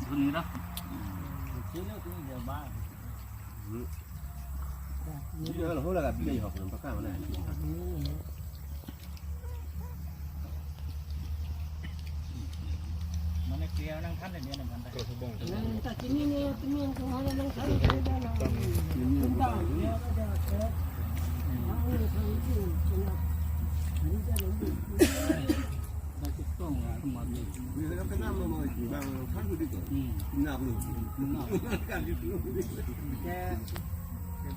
คนนี้เนาะ ซื้อเรื่องนี้เดี๋ยวบ้า เดี๋ยวเราพูดอะไรกับพี่เขาผมประกาศมาไหน มันเกลียวนั่งทันอย่างนี้นั่งทันได้ แต่ที่นี่เนี่ยที่นี่เขาให้นั่งทันได้แล้วคุณตาเนี่ยก็จะเกิดเอาเงินทางที่สำหรับนี่จะลงทุน เราจะต้องมามี มีอะไรก็น้ำมาอีกบางท่านก็ดีกว่าน้ำหนึ่งน้ำการยืด แก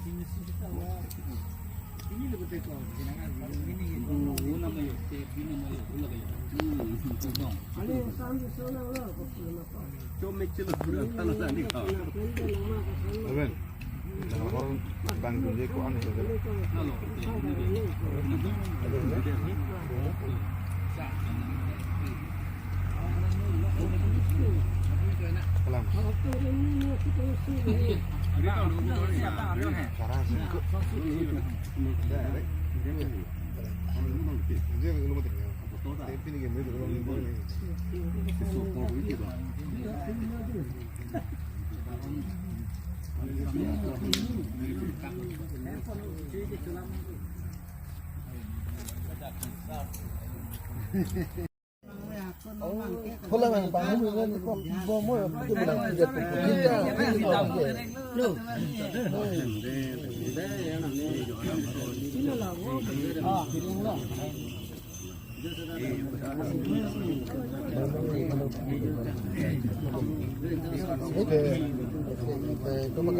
ที่นี่สิต้องว่าที่นี่เราไปก่อนที่นั่นที่นี่ โอ้โหน้ำมันอยู่เจ็บพี่น้ำมันอยู่คนละกันถูกต้อง อันนี้สามสิบสองแล้วก็คือมาก่อน จมไม่เชื่อเลยท่านนั่นนี่เขา A ver, a lo mejor van con Diego antes de ver. นั่นหรอ Hablamos. Caramba, Diego no me tenía. Tiene que meter lo mismo. Hola, man, para mí me vamos a tu vida. ¿Cómo